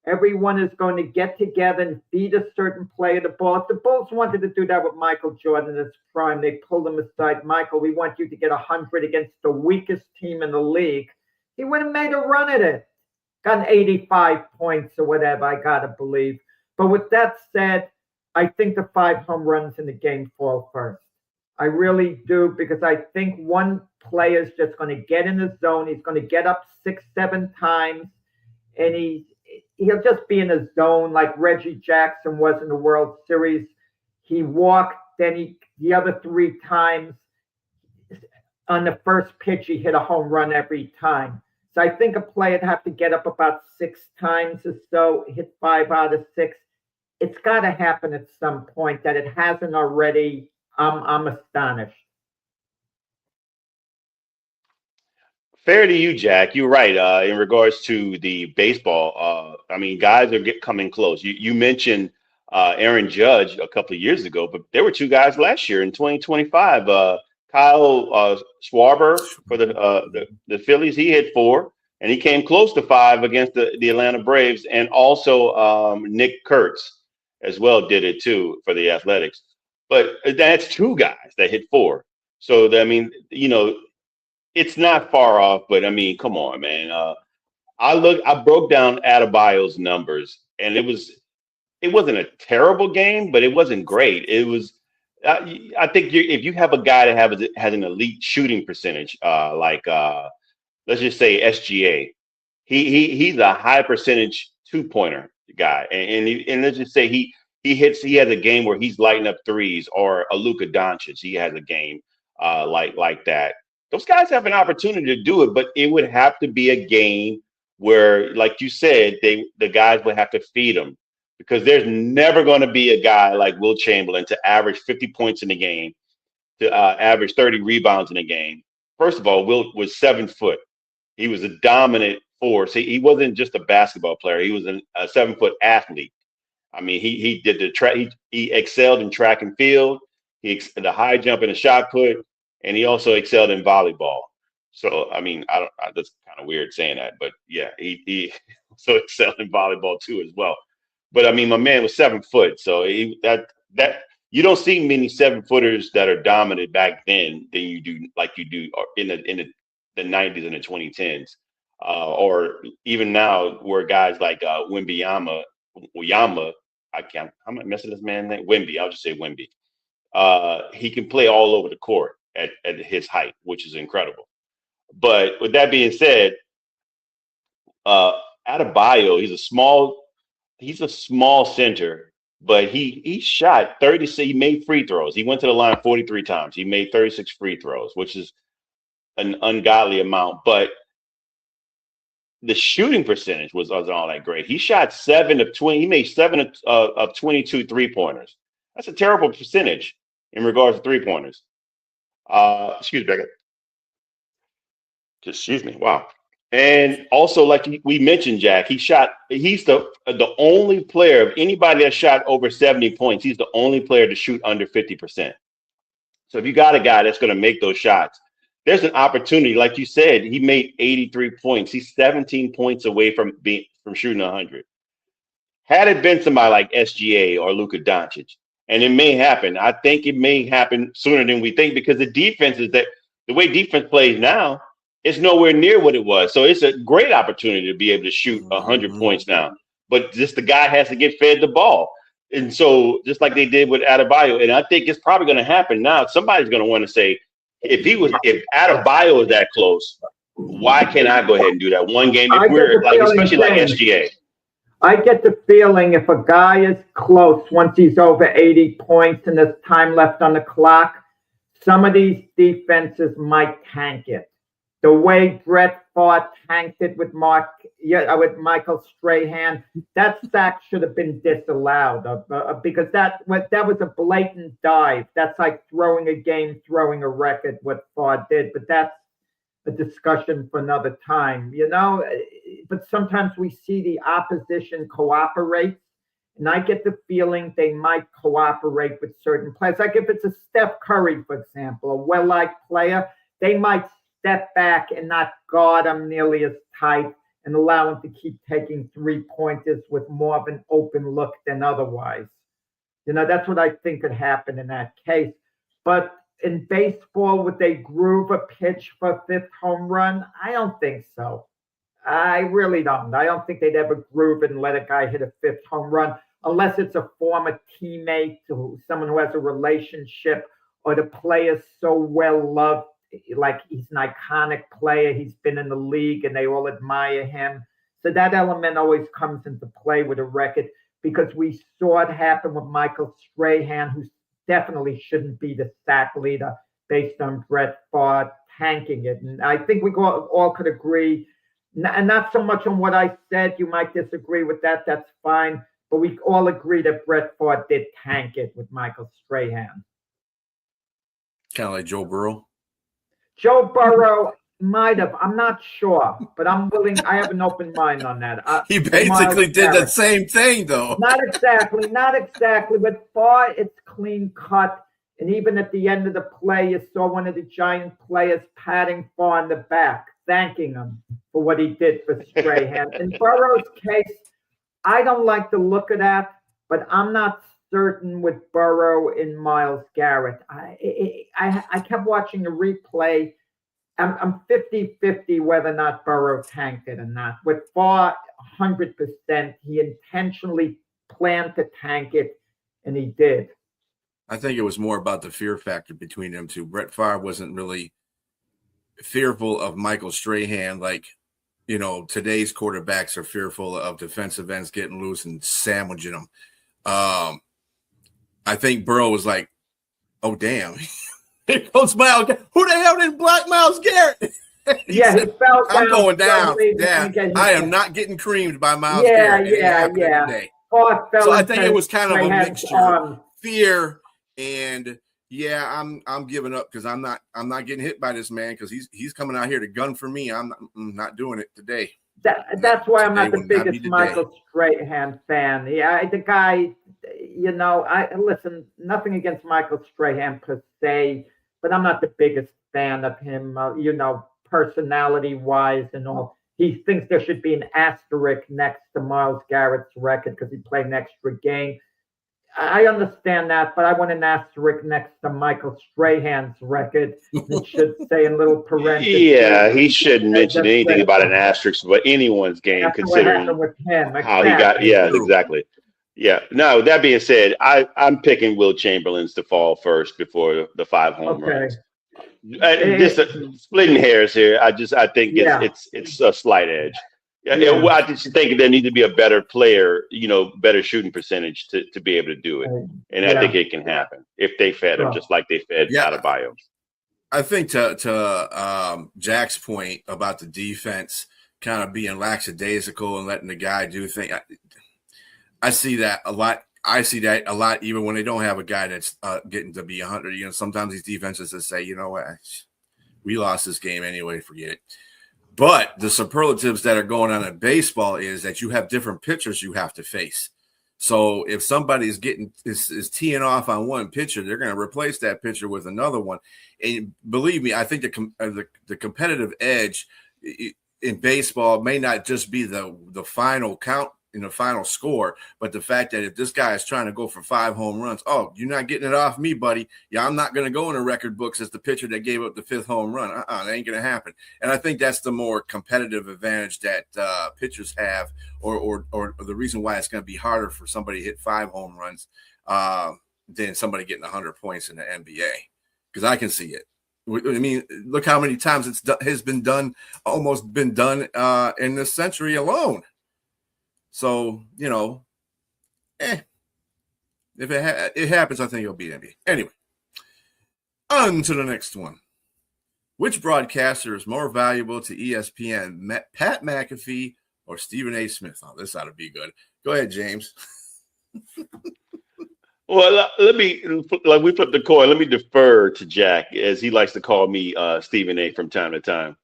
everyone is going to get together and feed a certain player the ball. If the Bulls wanted to do that with Michael Jordan in his prime, they pulled him aside. Michael, we want you to get 100 against the weakest team in the league. He would have made a run at it. Gotten 85 points or whatever, I got to believe. But with that said, I think the 5 home runs in the game fall first. I really do, because I think one player is just going to get in the zone. He's going to get up 6-7 times, and he'll just be in a zone like Reggie Jackson was in the World Series. He walked, then the other 3 times on the first pitch, he hit a home run every time. So I think a player would have to get up about 6 times or so, hit 5 out of 6. It's got to happen at some point. That it hasn't already, I'm astonished. Fair to you, Jack. You're right. In regards to the baseball, I mean, guys are coming close. You mentioned Aaron Judge a couple of years ago, but there were 2 guys last year in 2025. Kyle Schwarber for the Phillies, he hit 4, and he came close to 5 against the Atlanta Braves, and also Nick Kurtz as well did it too for the Athletics. But that's 2 guys that hit 4. So I mean, it's not far off, but I mean, come on, man. I broke down Adebayo's numbers, and it wasn't a terrible game, but it wasn't great. It was. I think if you have a guy that has an elite shooting percentage, like let's just say SGA, he's a high percentage 2-pointer guy, and let's just say he has a game where he's lighting up threes, or a Luka Doncic, he has a game like that. Those guys have an opportunity to do it, but it would have to be a game where, like you said, the guys would have to feed them. Because there's never going to be a guy like Wilt Chamberlain to average 50 points in a game, to average 30 rebounds in a game. First of all, Wilt was 7 foot. He was a dominant force. He wasn't just a basketball player. He was a 7-foot athlete. I mean, he did the track. He excelled in track and field. The high jump and the shot put, and he also excelled in volleyball. So, I mean, that's kind of weird saying that, but yeah, he also excelled in volleyball too as well. But I mean, my man was 7 foot, so that you don't see many 7-footers that are dominant back then than you do in the 90s and the 2010s, or even now where guys like Wembanyama, I'm messing this man's name, Wemby. I'll just say Wemby. He can play all over the court at his height, which is incredible. But with that being said, Adebayo, he's a small center, but he shot 36. He made free throws. He went to the line 43 times. He made 36 free throws, which is an ungodly amount. But the shooting percentage wasn't all that great. He shot 7 of 20. He made 7 of 22 3-pointers. That's a terrible percentage in regards to 3-pointers. Excuse me. Wow. And also, like we mentioned, Jack, he's the only player of anybody that shot over 70 points. He's the only player to shoot under 50%. So if you got a guy that's going to make those shots, there's an opportunity. Like you said, he made 83 points. He's 17 points away from shooting 100. Had it been somebody like SGA or Luka Doncic, and it may happen. I think it may happen sooner than we think, because the way defense plays now, it's nowhere near what it was. So it's a great opportunity to be able to shoot 100 points now. But just the guy has to get fed the ball. And so just like they did with Adebayo, and I think it's probably going to happen now. Somebody's going to want to say, if Adebayo is that close, why can't I go ahead and do that one game? Especially like SGA. I get the feeling if a guy is close, once he's over 80 points and there's time left on the clock, some of these defenses might tank it. The way Brett Favre tanked it with Michael Strahan, that sack should have been disallowed because that was a blatant dive. That's like throwing a game, throwing a record, what Favre did. But that's a discussion for another time, But sometimes we see the opposition cooperate, and I get the feeling they might cooperate with certain players. Like if it's a Steph Curry, for example, a well-liked player, they might step back and not guard him nearly as tight and allow him to keep taking 3-pointers with more of an open look than otherwise. That's what I think could happen in that case. But in baseball, would they groove a pitch for a 5th home run? I don't think so. I really don't. I don't think they'd ever groove it and let a guy hit a 5th home run unless it's a former teammate, someone who has a relationship, or the player's so well loved, like he's an iconic player. He's been in the league and they all admire him. So that element always comes into play with a record, because we saw it happen with Michael Strahan, who definitely shouldn't be the sack leader based on Brett Favre tanking it. And I think we all could agree, and not so much on what I said. You might disagree with that. That's fine. But we all agree that Brett Favre did tank it with Michael Strahan. Kind of like Joe Burrow. Joe Burrow might have. I'm not sure, but I'm willing. I have an open mind on that. He basically did the same thing, though. Not exactly. But Favre, it's clean cut. And even at the end of the play, you saw one of the Giant players patting Favre on the back, thanking him for what he did for Strahan. In Burrow's case, I don't like the look of that, but I'm not certain with Burrow and Myles Garrett. I kept watching the replay. I'm 50-50 whether or not Burrow tanked it or not. With Favre, 100%, he intentionally planned to tank it, and he did. I think it was more about the fear factor between them two. Brett Favre wasn't really fearful of Michael Strahan like, today's quarterbacks are fearful of defensive ends getting loose and sandwiching them. I think Burrow was like, oh, damn. Here goes Myles. Who the hell didn't block Myles Garrett? He fell down. I'm going down. Yeah, I am not getting creamed by Myles Garrett. Yeah. So I think it was kind of a mixture. Fear and, I'm giving up because I'm not getting hit by this man because he's coming out here to gun for me. I'm not doing it today. That's why I'm not Today the would not be biggest the Michael Strahan fan. Yeah, the guy, I listen, nothing against Michael Strahan per se, but I'm not the biggest fan of him, personality wise and all. He thinks there should be an asterisk next to Myles Garrett's record because he played an extra game. I understand that, but I want an asterisk next to Michael Strahan's record. It should say in little parentheses. Yeah, he shouldn't mention That's anything right. about an asterisk about anyone's game, After what happened considering with him. how he got. Exactly. Yeah, True. exactly. Yeah. No, that being said, I'm picking Will Chamberlain's to fall first before the 5 home Okay. runs. Just splitting hairs here. I think Yeah. it's a slight edge. Yeah. I just think there needs to be a better player, better shooting percentage to be able to do it. And I think it can happen if they fed him just like they fed Adebayo. I think to Jack's point about the defense kind of being lackadaisical and letting the guy do things, I see that a lot. I see that a lot even when they don't have a guy that's getting to be 100. Sometimes these defenses just say, you know what, we lost this game anyway, forget it. But the superlatives that are going on in baseball is that you have different pitchers you have to face. So if somebody's is teeing off on one pitcher, they're going to replace that pitcher with another one. And believe me, I think the competitive edge in baseball may not just be the final count in the final score, but the fact that if this guy is trying to go for 5 home runs, oh, you're not getting it off me, buddy. Yeah, I'm not going to go in the record books as the pitcher that gave up the 5th home run. That ain't going to happen. And I think that's the more competitive advantage that pitchers have, or the reason why it's going to be harder for somebody to hit 5 home runs than somebody getting 100 points in the NBA, because I can see it. I mean, look how many times has been done, almost been done in this century alone. So, if it happens, I think it'll be NBA. Anyway, on to the next one. Which broadcaster is more valuable to ESPN, Pat McAfee or Stephen A. Smith? Oh, this ought to be good. Go ahead, James. Well, we flip the coin. Let me defer to Jack, as he likes to call me Stephen A. from time to time.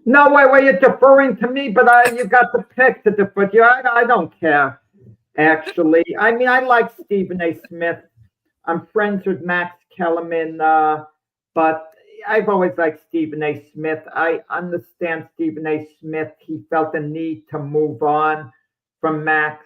No, wait, you're deferring to me, but you got the pick to defer to you. I don't care, actually. I mean, I like Stephen A. Smith. I'm friends with Max Kellerman, but I've always liked Stephen A. Smith. I understand Stephen A. Smith. He felt the need to move on from Max.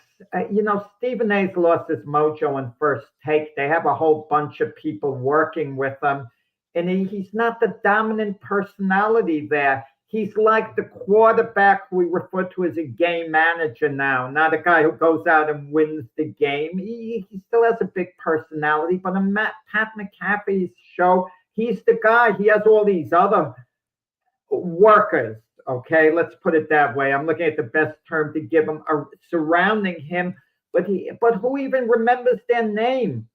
Stephen A's lost his mojo in First Take. They have a whole bunch of people working with him, and he's not the dominant personality there. He's like the quarterback we refer to as a game manager now, not a guy who goes out and wins the game. He still has a big personality, but on Pat McAfee's show, he's the guy. He has all these other workers, okay? Let's put it that way. I'm looking at the best term to give him surrounding him, but who even remembers their name?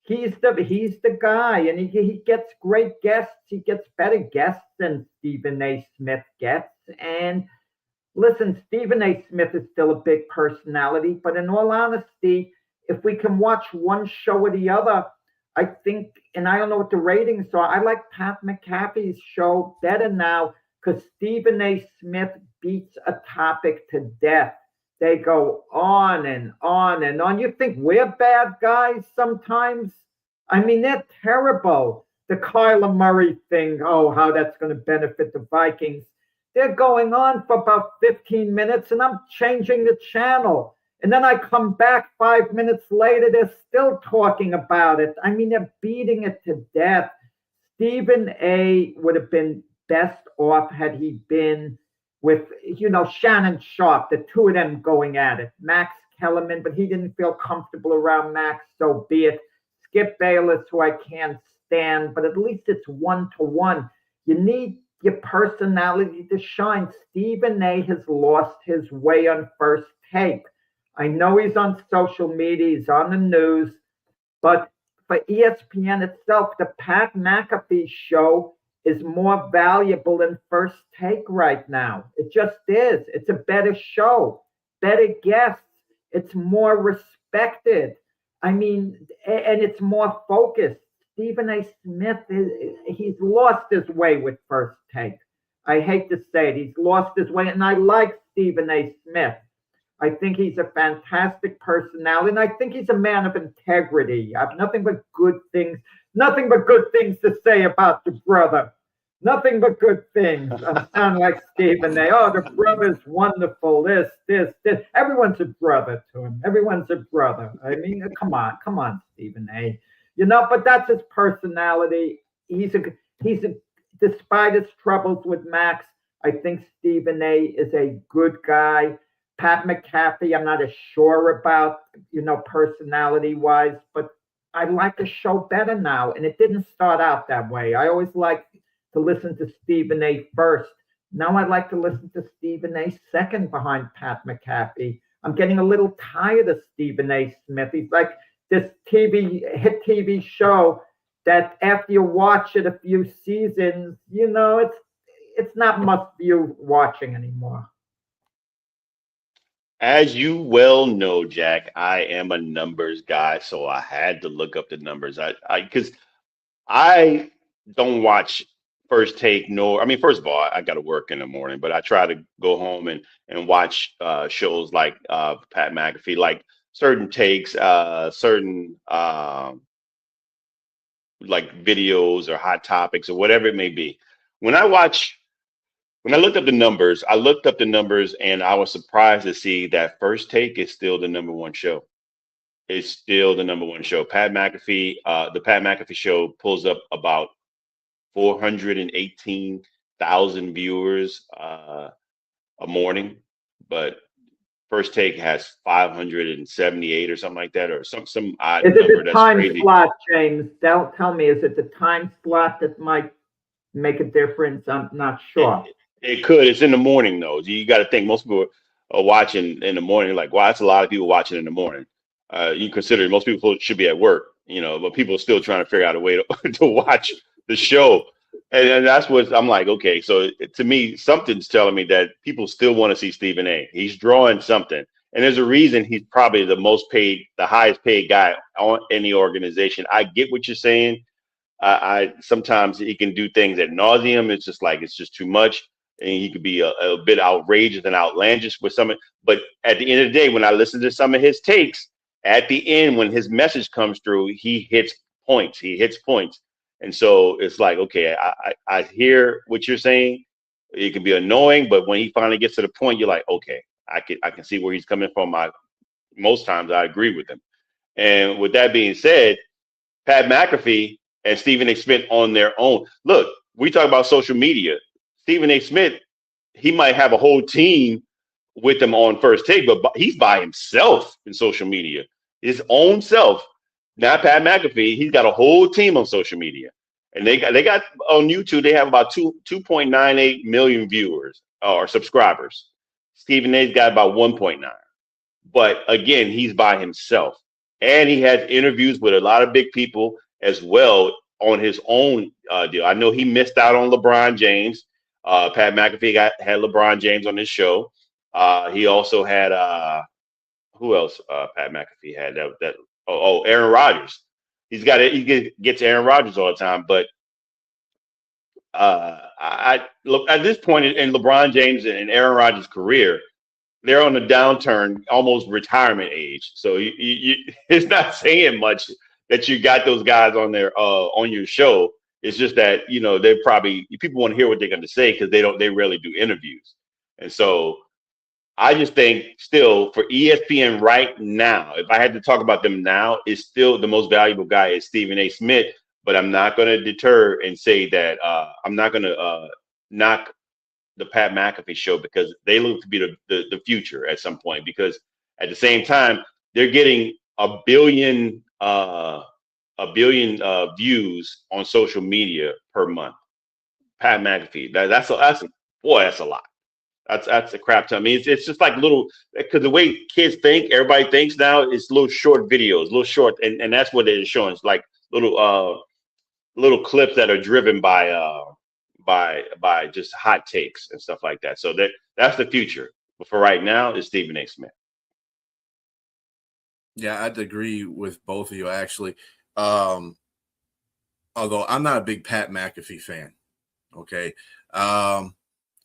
He's the guy, and he gets great guests. He gets better guests than Stephen A. Smith gets. And listen, Stephen A. Smith is still a big personality, but in all honesty, if we can watch one show or the other, I think, and I don't know what the ratings are, I like Pat McAfee's show better now because Stephen A. Smith beats a topic to death. They go on and on and on. You think we're bad guys sometimes? I mean, they're terrible. The Kyler Murray thing, how that's going to benefit the Vikings. They're going on for about 15 minutes, and I'm changing the channel. And then I come back 5 minutes later, they're still talking about it. I mean, they're beating it to death. Stephen A. would have been best off had he been with, Shannon Sharp, the two of them going at it. Max Kellerman, but he didn't feel comfortable around Max, so be it. Skip Bayless, who I can't stand, but at least it's 1-to-1. You need your personality to shine. Stephen A. has lost his way on First Take. I know he's on social media, he's on the news, but for ESPN itself, the Pat McAfee show is more valuable than First Take right now. It just is. It's a better show, better guests. It's more respected. I mean, and it's more focused. Stephen A. Smith, he's lost his way with First Take. I hate to say it. He's lost his way. And I like Stephen A. Smith. I think he's a fantastic personality, and I think he's a man of integrity. I have nothing but good things to say about the brother. Nothing but good things. I sound like Stephen A. Oh, the brother's wonderful. This. Everyone's a brother to him. Everyone's a brother. I mean, come on, Stephen A. But that's his personality. Despite his troubles with Max, I think Stephen A. is a good guy. Pat McAfee, I'm not as sure about, personality-wise, but I like the show better now, and it didn't start out that way. I always liked to listen to Stephen A. first. Now I'd like to listen to Stephen A. second behind Pat McAfee. I'm getting a little tired of Stephen A. Smith. He's like this hit TV show that after you watch it a few seasons, it's not must-view watching anymore. As you well know, Jack, I am a numbers guy, so I had to look up the numbers. Because I don't watch First Take, first of all, I got to work in the morning, but I try to go home and watch shows like Pat McAfee, like certain takes, certain like videos or hot topics or whatever it may be. When I looked up the numbers, and I was surprised to see that First Take is still the number one show. It's still the number one show. Pat McAfee, the Pat McAfee show pulls up about 418,000 viewers a morning, but First Take has 578 or something like that, or some odd number. Is it the time crazy. Slot, James? Tell me, is it the time slot that might make a difference? I'm not sure. It could. It's in the morning though. You got to think most people are watching in the morning. Like, wow, that's a lot of people watching in the morning. You consider most people should be at work, but people are still trying to figure out a way to watch the show. And that's what I'm like, okay, so to me, something's telling me that people still want to see Stephen A. He's drawing something. And there's a reason he's probably the highest paid guy in the organization. I get what you're saying. I sometimes he can do things ad nauseum. It's just too much. And he could be a bit outrageous and outlandish with some. But at the end of the day, when I listen to some of his takes, at the end, when his message comes through, he hits points. And so it's like, okay, I hear what you're saying. It can be annoying, but when he finally gets to the point, you're like, okay, I can see where he's coming from. Most times I agree with him. And with that being said, Pat McAfee and Stephen A. Smith on their own. Look, we talk about social media. Stephen A. Smith, he might have a whole team with him on First Take, but he's by himself in social media, his own self. Not Pat McAfee. He's got a whole team on social media, and they got on YouTube. They have about 2.98 million viewers or subscribers. Stephen A's got about 1.9. But again, he's by himself, and he has interviews with a lot of big people as well on his own deal. I know he missed out on LeBron James. Pat McAfee had LeBron James on his show. He also had who else? Pat McAfee had that. Aaron Rodgers. He gets Aaron Rodgers all the time. But I look at this point in LeBron James and Aaron Rodgers' career, they're on a downturn, almost retirement age. So it's not saying much that you got those guys on on your show. It's just that they probably people want to hear what they're going to say because they rarely do interviews, and so I just think still for ESPN right now, if I had to talk about them now, is still the most valuable guy is Stephen A. Smith. But I'm not going to deter and say that I'm not going to knock the Pat McAfee show because they look to be the future at some point. Because at the same time, they're getting a billion views on social media per month. Pat McAfee, that's a lot. That's a crap ton. I mean, it's just like little, because the way kids think, everybody thinks now is little short videos, and that's what they're showing. It's like little clips that are driven by just hot takes and stuff like that. So that's the future. But for right now, it's Stephen A. Smith. Yeah, I'd agree with both of you actually. Although I'm not a big Pat McAfee fan. Okay.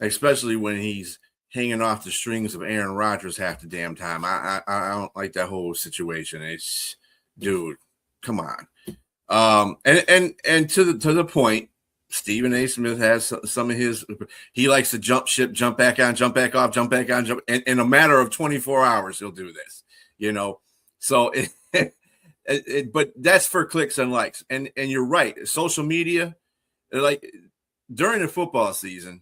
Especially when he's hanging off the strings of Aaron Rodgers half the damn time. I don't like that whole situation. It's, dude, come on. And to the point, Stephen A. Smith has some of his. He likes to jump ship, jump back on, jump back off, jump back on, jump. In a matter of 24 hours, he'll do this. So but that's for clicks and likes. And you're right. Social media, like during the football season,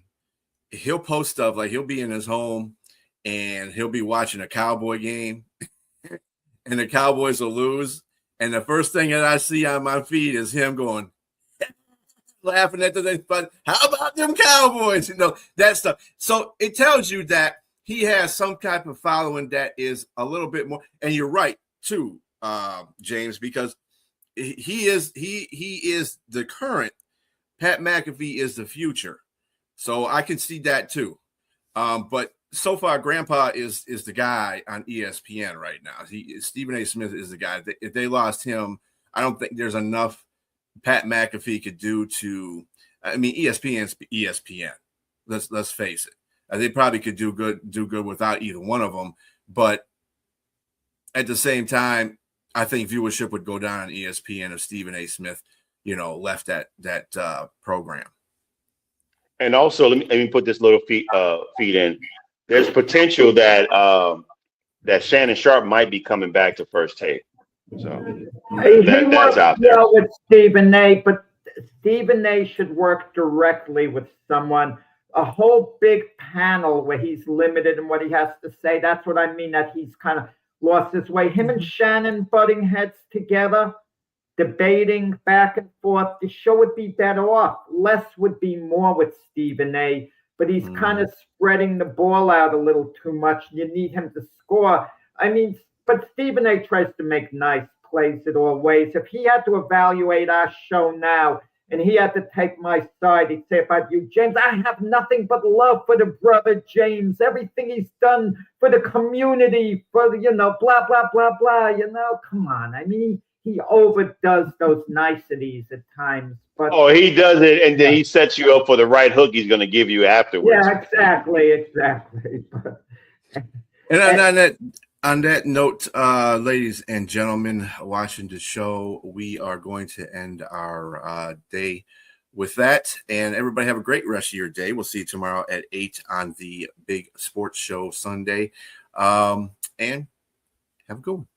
he'll post stuff like he'll be in his home and he'll be watching a Cowboy game, and the Cowboys will lose. And the first thing that I see on my feed is him going, laughing at the thing, but how about them Cowboys? That stuff. So it tells you that he has some type of following that is a little bit more. And you're right too, James, because he is the current. Pat McAfee is the future. So I can see that too. But so far, Grandpa is the guy on ESPN right now. Stephen A. Smith is the guy. If they lost him, I don't think there's enough Pat McAfee could do to. I mean, ESPN's ESPN. Let's face it. They probably could do good without either one of them. But at the same time, I think viewership would go down on ESPN if Stephen A. Smith, left that program. And also, let me put this little feed in. There's potential that that Shannon Sharpe might be coming back to First Take. So that's out there. With Stephen A., but Stephen A. should work directly with someone. A whole big panel where he's limited in what he has to say. That's what I mean, that he's kind of lost his way. Him and Shannon butting heads together, debating back and forth, the show would be better off. Less would be more with Stephen A., but he's kind of spreading the ball out a little too much. You need him to score. I mean, but Stephen A. tries to make nice plays in all ways. If he had to evaluate our show now and he had to take my side, he'd say about you, James, I have nothing but love for the brother James. Everything he's done for the community, for the, blah, blah, blah, blah. Come on. I mean, he overdoes those niceties at times. But he does it, and then he sets you up for the right hook he's going to give you afterwards. Yeah, exactly. And on that note, ladies and gentlemen, watching the show, we are going to end our day with that. And everybody have a great rest of your day. We'll see you tomorrow at 8 on the Big Sports Show Sunday. And have a good one.